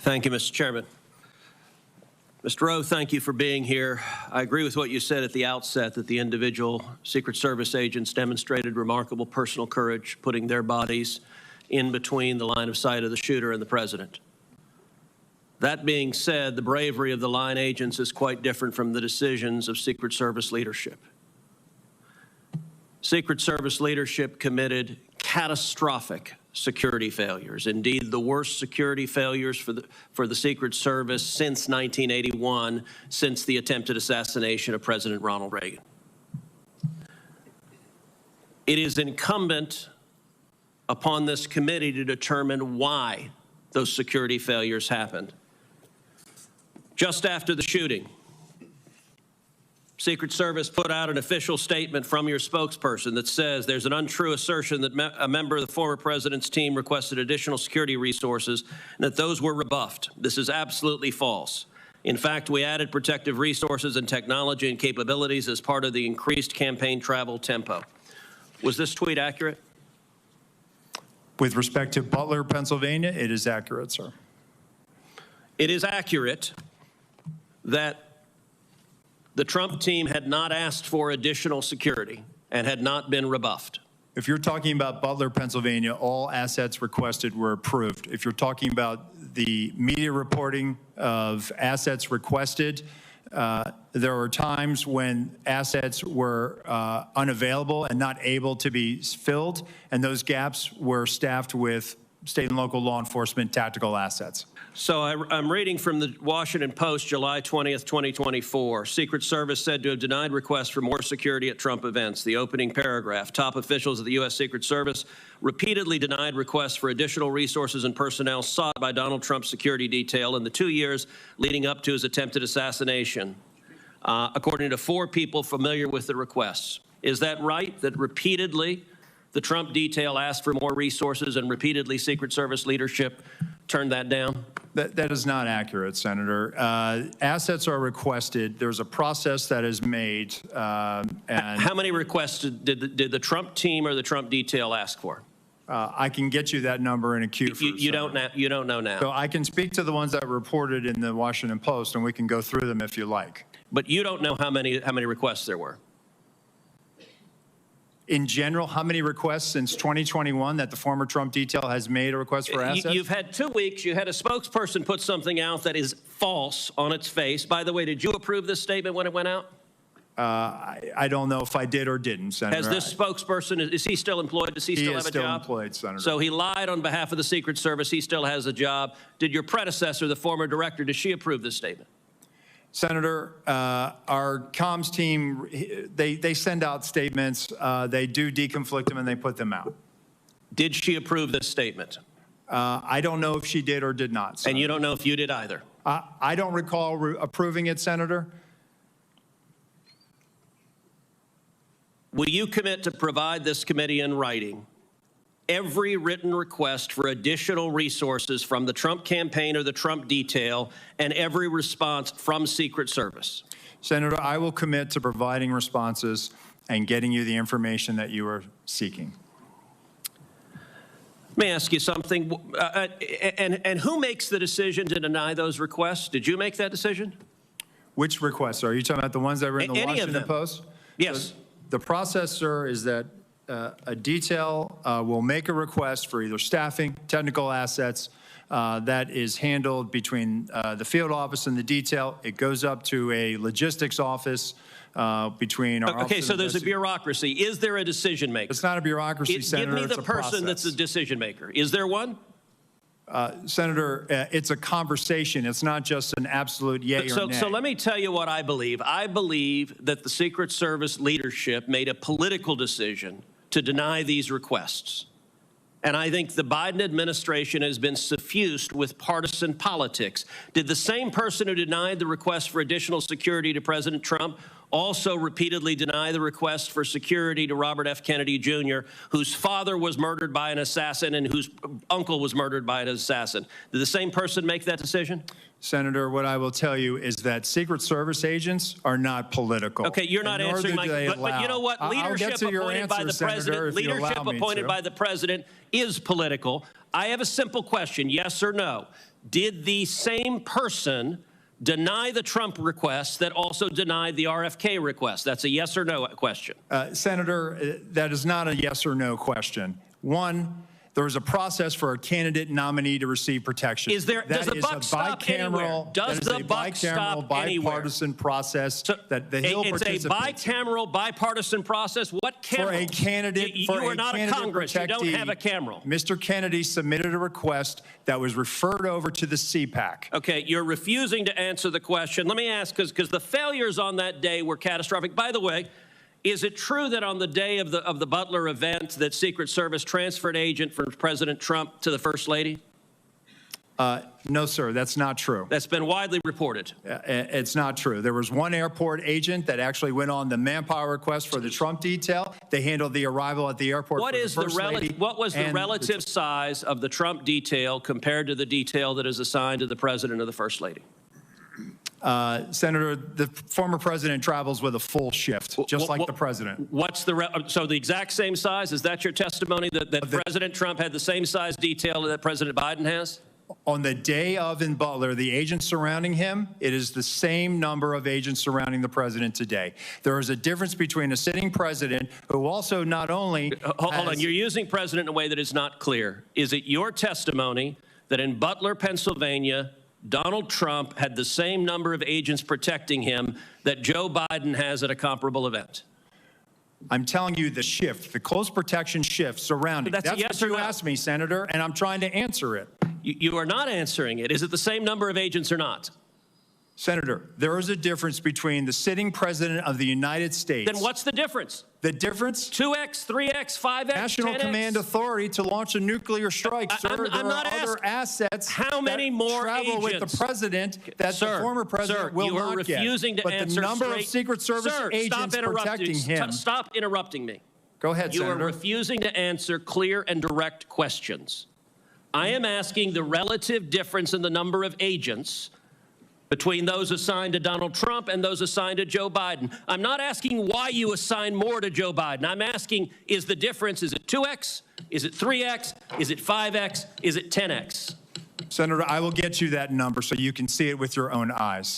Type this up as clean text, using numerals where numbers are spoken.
Thank you, Mr. Chairman. Mr. Rowe, thank you for being here. I agree with what you said at the outset, that the individual Secret Service agents demonstrated remarkable personal courage, putting their bodies in between the line of sight of the shooter and the president. That being said, the bravery of the line agents is quite different from the decisions of Secret Service leadership. Secret Service leadership committed catastrophic security failures, indeed the worst security failures for the Secret Service since 1981, since the attempted assassination of President Ronald Reagan. It is incumbent upon this committee to determine why those security failures happened. Just after the shooting, Secret Service put out an official statement from your spokesperson that says there's an untrue assertion that a member of the former president's team requested additional security resources and that those were rebuffed. This is absolutely false. In fact, we added protective resources and technology and capabilities as part of the increased campaign travel tempo. Was this tweet accurate? With respect to Butler, Pennsylvania, it is accurate, sir. It is accurate that the Trump team had not asked for additional security and had not been rebuffed. If you're talking about Butler, Pennsylvania, all assets requested were approved. If you're talking about the media reporting of assets requested, there were times when assets were unavailable and not able to be filled, and those gaps were staffed with state and local law enforcement tactical assets. So I'm reading from the Washington Post, July 20th, 2024. Secret Service said to have denied requests for more security at Trump events. The opening paragraph, top officials of the U.S. Secret Service repeatedly denied requests for additional resources and personnel sought by Donald Trump's security detail in the 2 years leading up to his attempted assassination, according to 4 people familiar with the requests. Is that right, that repeatedly the Trump detail asked for more resources and repeatedly Secret Service leadership turned that down? That is not accurate, Senator. Assets are requested. There's a process that is made. And how many requests did the Trump team or the Trump detail ask for? I can get you that number in a queue. You don't know now. So I can speak to the ones that were reported in the Washington Post, and we can go through them if you like. But you don't know how many requests there were. In general, how many requests since 2021 that the former Trump detail has made a request for assets? You've had 2 weeks. You had a spokesperson put something out that is false on its face. By the way, did you approve this statement when it went out? I don't know if I did or didn't, Senator. Has this spokesperson, is he still employed? Does he still have a job? He is still employed, Senator. So he lied on behalf of the Secret Service. He still has a job. Did your predecessor, the former director, does she approve this statement? Senator, our comms team, they send out statements. They do deconflict them, and they put them out. Did she approve this statement? I don't know if she did or did not, Senator. And you don't know if you did either? I don't recall approving it, Senator. Will you commit to provide this committee in writing every written request for additional resources from the Trump campaign or the Trump detail and every response from Secret Service? Senator, I will commit to providing responses and getting you the information that you are seeking. Let me ask you something. And who makes the decision to deny those requests? Did you make that decision? Which requests? Are you talking about the ones that were in the Washington Post? Yes. So the process, sir, is that a detail will make a request for either staffing, technical assets, that is handled between the field office and the detail. It goes up to a logistics office between our office. Okay, so there's a bureaucracy. Is there a decision maker? It's not a bureaucracy, Senator. Give me the person that's a decision maker. Is there one? Senator, it's a conversation. It's not just an absolute yay or nay. So let me tell you what I believe. I believe that the Secret Service leadership made a political decision to deny these requests. And I think the Biden administration has been suffused with partisan politics. Did the same person who denied the request for additional security to President Trump also repeatedly deny the request for security to Robert F. Kennedy Jr., whose father was murdered by an assassin and whose uncle was murdered by an assassin? Did the same person make that decision? Senator, what I will tell you is that Secret Service agents are not political. Okay, you're not answering my question. But you know what? Leadership appointed by the president, leadership appointed by the president is political. I have a simple question, yes or no. did the same person deny the Trump request that also denied the RFK request? That's a yes or no question. Senator, that is not a yes or no question. One, there is a process for a candidate nominee to receive protection. Does the buck stop anywhere? Does the buck stop anywhere? Bipartisan process that the Hill participates in. It's a bicameral, bipartisan process. What camera? For a candidate, you are not a Congress. You don't have a camera. Mr. Kennedy submitted a request that was referred over to the CPAC. Okay, you're refusing to answer the question. Let me ask, because the failures on that day were catastrophic. By the way, is it true that on the day of the Butler event that Secret Service transferred agent from President Trump to the First Lady? No, sir, that's not true. That's been widely reported. It's not true. There was one airport agent that actually went on the manpower request for the Trump detail. They handled the arrival at the airport. What was the relative size of the Trump detail compared to the detail that is assigned to the President or the First Lady? Senator, the former president travels with a full shift, just like the president. So the exact same size? Is that your testimony, that President Trump had the same size detail that President Biden has? On the day of in Butler, the agents surrounding him, it is the same number of agents surrounding the president today. There is a difference between a sitting president who also not only Hold on, you're using president in a way that is not clear. Is it your testimony that in Butler, Pennsylvania, Donald Trump had the same number of agents protecting him that Joe Biden has at a comparable event? I'm telling you the shift, the close protection shift surrounding. That's what you asked me, Senator, and I'm trying to answer it. You are not answering it. Is it the same number of agents or not? Senator, there is a difference between the sitting president of the United States. Then what's the difference? The difference? 2x, 3x, 5x, National 10x? Command Authority to launch a nuclear strike. Sir, there are other assets how many more travel agents? With the president that the former president will not get. You are refusing to answer But the number of Secret Service agents protecting him. Stop interrupting me. Go ahead, Senator. You are refusing to answer clear and direct questions. I am asking the relative difference in the number of agents between those assigned to Donald Trump and those assigned to Joe Biden. I'm not asking why you assign more to Joe Biden. I'm asking, is the difference, is it 2x? Is it 3x? Is it 5x? Is it 10x? Senator, I will get you that number so you can see it with your own eyes.